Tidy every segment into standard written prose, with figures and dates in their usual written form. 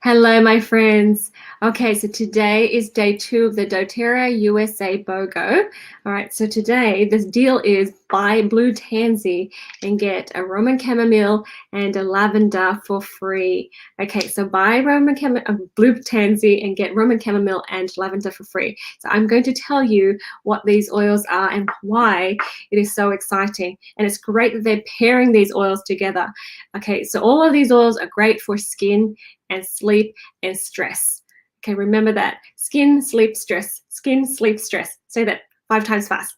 Hello, my friends. Okay, so today is day 2 of the dōTERRA USA BOGO. All right, so today this deal is buy blue tansy and get a Roman chamomile and a lavender for free. Okay, so buy blue tansy and get Roman chamomile and lavender for free. So I'm going to tell you what these oils are and why it is so exciting. And it's great that they're pairing these oils together. Okay, so all of these oils are great for skin and sleep and stress. Okay, remember that. Skin, sleep, stress. Skin, sleep, stress. Say that 5 times fast.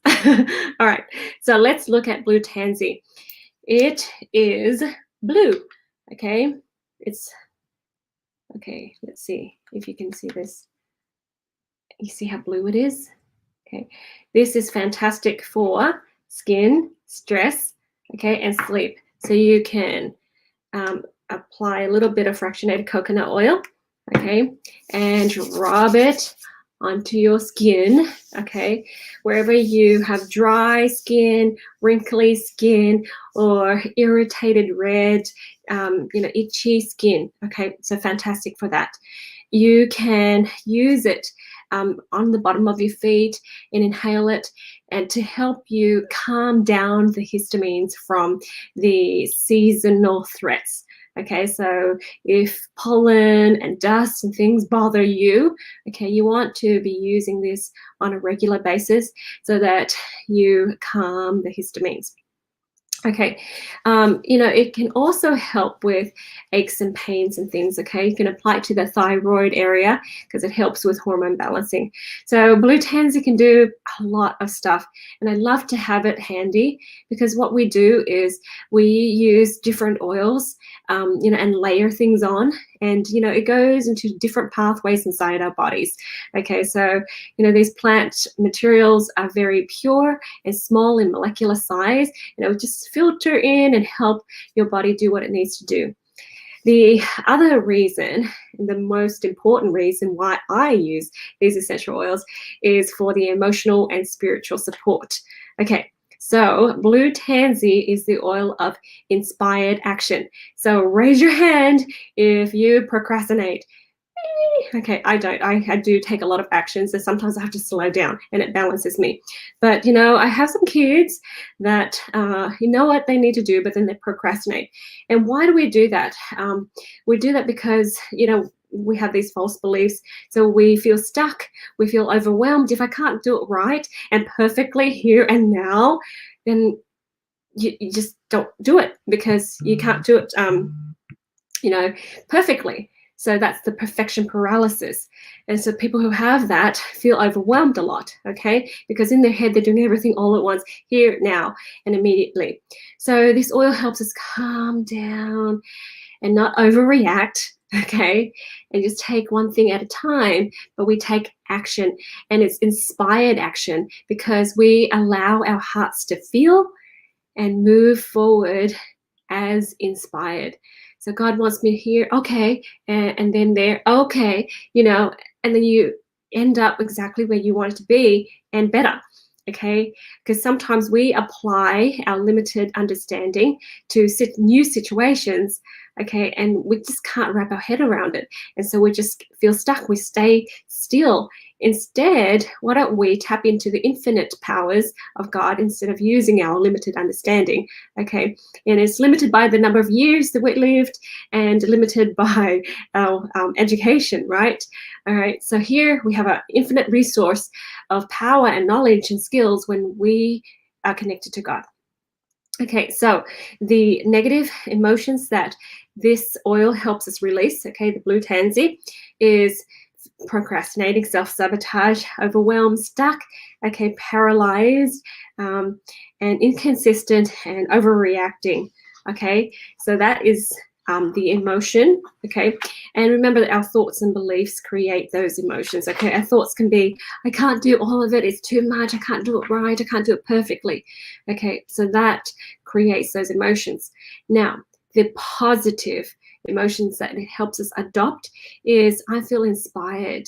All right, so let's look at blue tansy. It is blue, okay? Okay, let's see if you can see this. You see how blue it is? Okay, this is fantastic for skin, stress, okay, and sleep. So you can apply a little bit of fractionated coconut oil, okay, and rub it onto your skin, okay, wherever you have dry skin, wrinkly skin, or irritated red, itchy skin, okay, so fantastic for that. You can use it on the bottom of your feet and inhale it, and to help you calm down the histamines from the seasonal threats. Okay, so if pollen and dust and things bother you, okay, you want to be using this on a regular basis so that you calm the histamines. Okay, it can also help with aches and pains and things, okay? You can apply it to the thyroid area because it helps with hormone balancing. So blue tansy can do a lot of stuff, and I love to have it handy because what we do is we use different oils, and layer things on, and, it goes into different pathways inside our bodies. Okay, so, these plant materials are very pure and small in molecular size, just filter in and help your body do what it needs to do. The other reason, the most important reason why I use these essential oils is for the emotional and spiritual support. Okay, so blue tansy is the oil of inspired action. So raise your hand if you procrastinate. Okay, I don't. I do take a lot of action, so sometimes I have to slow down and it balances me. But, I have some kids that, know what they need to do, but then they procrastinate. And why do we do that? We do that because, we have these false beliefs. So we feel stuck. We feel overwhelmed. If I can't do it right and perfectly here and now, then you just don't do it because you can't do it, perfectly. So that's the perfection paralysis. And so people who have that feel overwhelmed a lot, okay? Because in their head, they're doing everything all at once, here, now, and immediately. So this oil helps us calm down and not overreact, okay? And just take one thing at a time, but we take action, and it's inspired action because we allow our hearts to feel and move forward as inspired. So God wants me here, okay, and then there, okay, and then you end up exactly where you want it to be and better, okay? Because sometimes we apply our limited understanding to new situations, okay, and we just can't wrap our head around it. And so we just feel stuck, we stay still. Instead, why don't we tap into the infinite powers of God instead of using our limited understanding, okay? And it's limited by the number of years that we lived and limited by our education, right? All right, so here we have an infinite resource of power and knowledge and skills when we are connected to God. Okay, so the negative emotions that this oil helps us release, okay, the blue tansy, is procrastinating, self-sabotage, overwhelmed, stuck, okay, paralyzed, and inconsistent and overreacting, okay? So that is the emotion, okay? And remember that our thoughts and beliefs create those emotions, okay? Our thoughts can be, I can't do all of it, it's too much, I can't do it right, I can't do it perfectly, okay? So that creates those emotions. Now, the positive emotions that it helps us adopt is I feel inspired,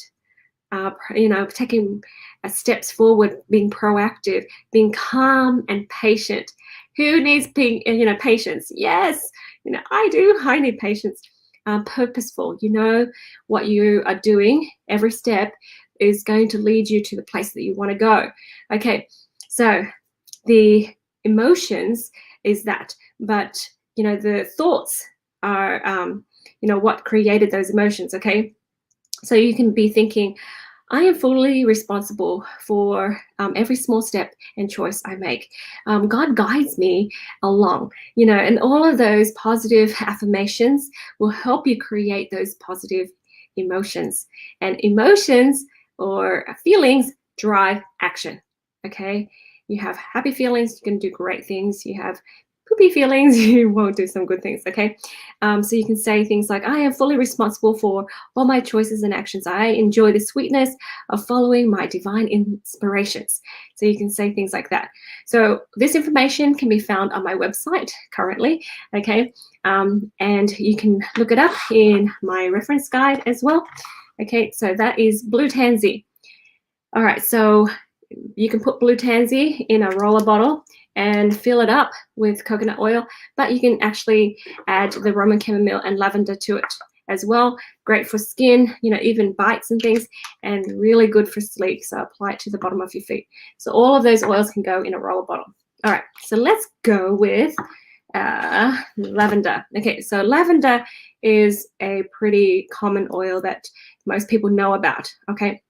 taking steps forward, being proactive, being calm and patient. Who needs patience? Yes, I do. I need patience. purposeful. You know what you are doing. Every step is going to lead you to the place that you want to go. Okay, so the emotions is that, but you know, the thoughts are you know, what created those emotions. Okay, so you can be thinking, I am fully responsible for every small step and choice I make. God guides me along, you know, and all of those positive affirmations will help you create those positive emotions. And emotions or feelings drive action. Okay, you have happy feelings, you can do great things. You have poopy feelings, you won't do some good things. Okay, so you can say things like, I am fully responsible for all my choices and actions. I enjoy the sweetness of following my divine inspirations. So you can say things like that. So this information can be found on my website currently. Okay, and you can look it up in my reference guide as well. Okay, so that is blue tansy. All right, so you can put blue tansy in a roller bottle and fill it up with coconut oil, but you can actually add the Roman chamomile and lavender to it as well. Great for skin, you know, even bites and things, and really good for sleep. So apply it to the bottom of your feet. So all of those oils can go in a roller bottle. All right, so let's go with lavender. Okay, so lavender is a pretty common oil that most people know about. Okay,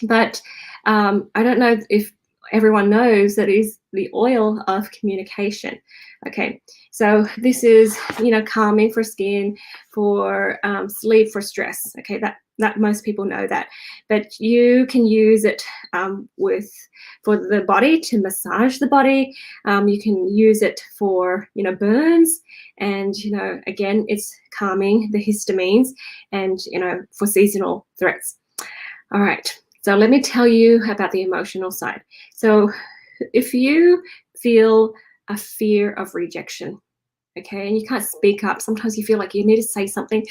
but I don't know if everyone knows that is the oil of communication. Okay, so this is, you know, calming for skin, for sleep, for stress. Okay, that most people know that, but you can use it for the body, to massage the body. You can use it for, you know, burns, and you know, again, it's calming the histamines, and you know, for seasonal threats. All right. So let me tell you about the emotional side. So if you feel a fear of rejection, okay, and you can't speak up, sometimes you feel like you need to say something,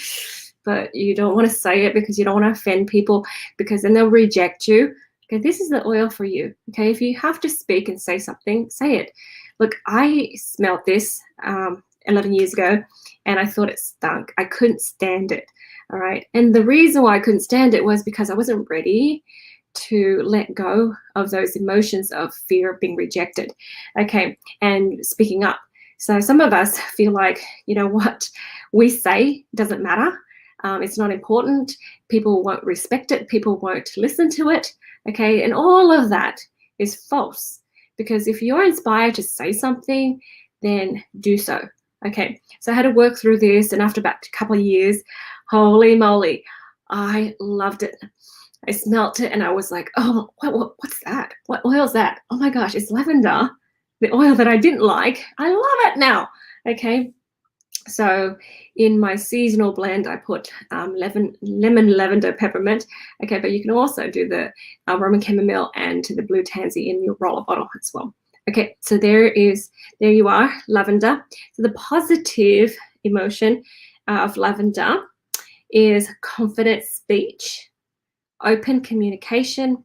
but you don't want to say it because you don't want to offend people, because then they'll reject you. Okay, this is the oil for you. Okay, if you have to speak and say something, say it. Look, I smelled this 11 years ago, and I thought it stunk. I couldn't stand it. All right, and the reason why I couldn't stand it was because I wasn't ready to let go of those emotions of fear of being rejected. Okay, and speaking up. So some of us feel like, you know, what we say doesn't matter. It's not important. People won't respect it. People won't listen to it. Okay, and all of that is false, because if you're inspired to say something, then do so. Okay, so I had to work through this, and after about a couple of years, holy moly, I loved it. I smelt it and I was like, oh, what's that? What oil is that? Oh my gosh, it's lavender, the oil that I didn't like. I love it now. Okay, so in my seasonal blend, I put lemon, lavender, peppermint. Okay, but you can also do the Roman chamomile and the blue tansy in your roller bottle as well. Okay, so there you are, lavender. So the positive emotion of lavender is confident speech, open communication,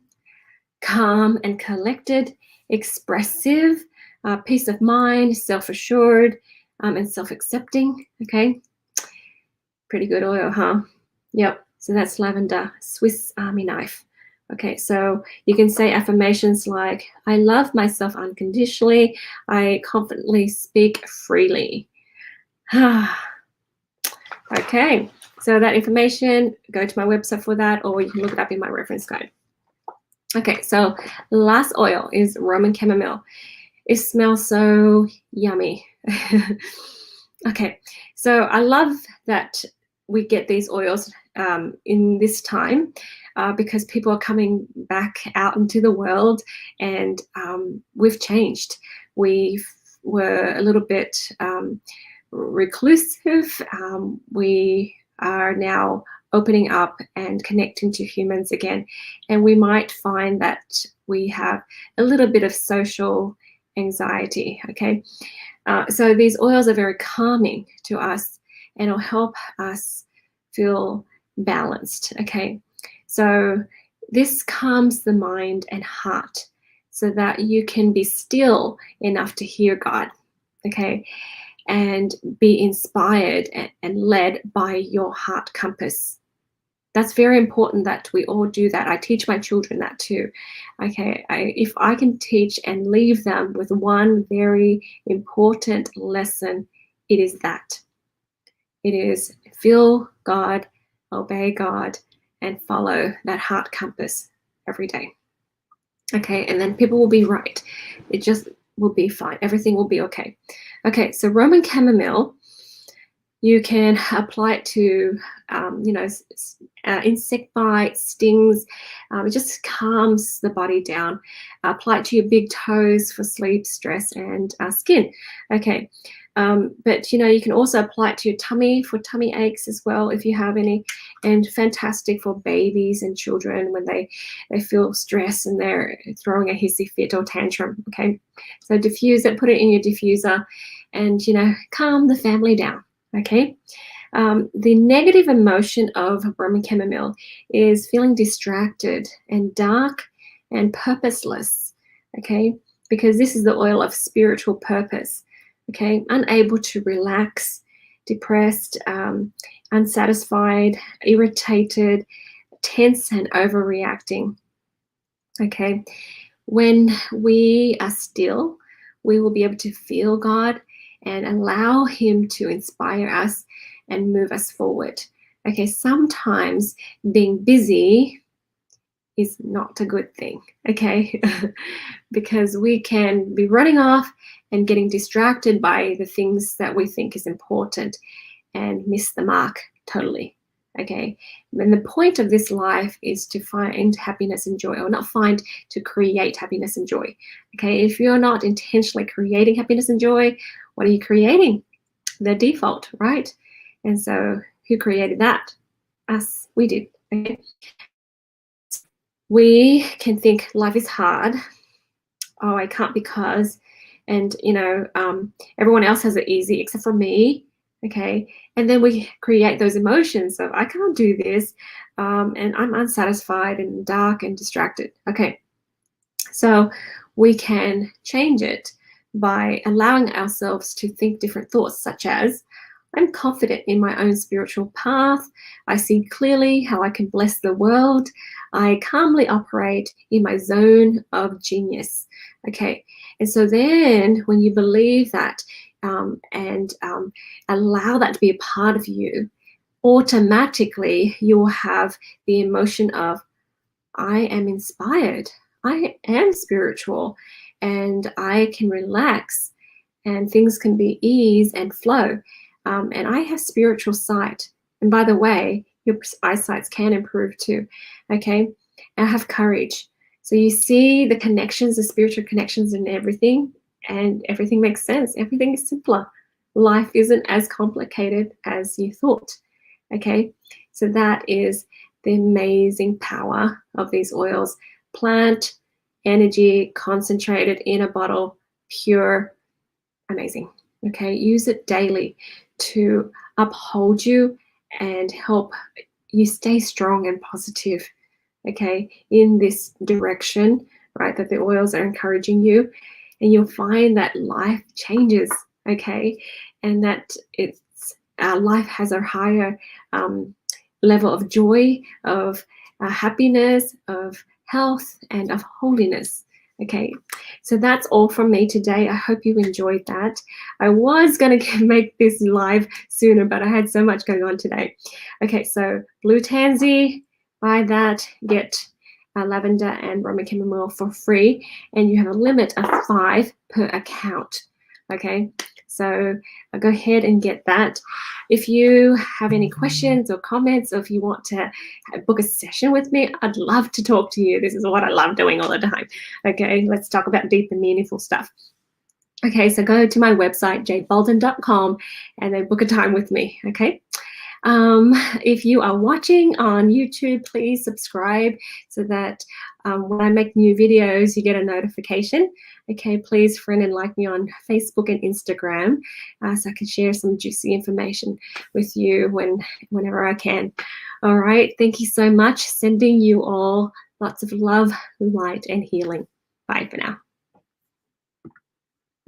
calm and collected, expressive, peace of mind, self-assured, and self-accepting. Okay, pretty good oil, huh? Yep, so that's lavender, Swiss Army knife. Okay, so you can say affirmations like, I love myself unconditionally, I confidently speak freely. Okay, so that information, go to my website for that, or you can look it up in my reference guide. Okay, so last oil is Roman chamomile. It smells so yummy. Okay, so I love that we get these oils in this time because people are coming back out into the world, and we've changed. We were a little bit reclusive. We are now opening up and connecting to humans again, and we might find that we have a little bit of social anxiety. Okay, so these oils are very calming to us, and it'll help us feel balanced. Okay, so this calms the mind and heart so that you can be still enough to hear God. Okay, and be inspired and led by your heart compass. That's very important that we all do that. I teach my children that too. Okay, if I can teach and leave them with one very important lesson, it is that. It is feel God, obey God, and follow that heart compass every day. Okay, and then people will be right. It just will be fine. Everything will be okay. Okay, so Roman chamomile, you can apply it to, insect bites, stings. It just calms the body down. Apply it to your big toes for sleep, stress, and skin. Okay, but you can also apply it to your tummy for tummy aches as well if you have any, and fantastic for babies and children when they feel stress and they're throwing a hissy fit or tantrum. Okay, so diffuse it, put it in your diffuser, and calm the family down. Okay, the negative emotion of Roman chamomile is feeling distracted and dark and purposeless. Okay, because this is the oil of spiritual purpose. Okay, unable to relax, depressed, unsatisfied, irritated, tense, and overreacting. Okay, when we are still, we will be able to feel God and allow Him to inspire us and move us forward. Okay, sometimes being busy is not a good thing, okay? Because we can be running off and getting distracted by the things that we think is important and miss the mark totally, okay? And the point of this life is to find happiness and joy, or not find, to create happiness and joy, okay? If you're not intentionally creating happiness and joy, what are you creating? The default, right? And so who created that? Us, we did, okay? We can think life is hard. Oh, I can't because, and everyone else has it easy except for me, okay? And then we create those emotions of I can't do this, and I'm unsatisfied and dark and distracted, okay? So we can change it by allowing ourselves to think different thoughts, such as, I'm confident in my own spiritual path. I see clearly how I can bless the world. I calmly operate in my zone of genius. Okay, and so then when you believe that and allow that to be a part of you, automatically you will have the emotion of, I am inspired. I am spiritual, and I can relax, and things can be ease and flow. And I have spiritual sight. And by the way, your eyesight can improve too. Okay, I have courage. So you see the connections, the spiritual connections in everything, and everything makes sense. Everything is simpler. Life isn't as complicated as you thought. Okay, so that is the amazing power of these oils. Plant energy, concentrated in a bottle, pure, amazing. Okay, use it daily to uphold you and help you stay strong and positive, okay, in this direction, right, that the oils are encouraging you. And you'll find that life changes, okay, and that life has a higher level of joy, of happiness, of health, and of holiness. Okay, so that's all from me today. I hope you enjoyed that. I was going to make this live sooner, but I had so much going on today. Okay, so blue tansy, buy that, get lavender and Roman chamomile for free, and you have a limit of 5 per account. Okay, so go ahead and get that. If you have any questions or comments, or if you want to book a session with me, I'd love to talk to you. This is what I love doing all the time. Okay, let's talk about deep and meaningful stuff. Okay, so go to my website, jadebolden.com, and then book a time with me, okay? If you are watching on YouTube, please subscribe so that when I make new videos, you get a notification. Okay, please friend and like me on Facebook and Instagram so I can share some juicy information with you whenever I can. All right, thank you so much. Sending you all lots of love, light, and healing. Bye for now.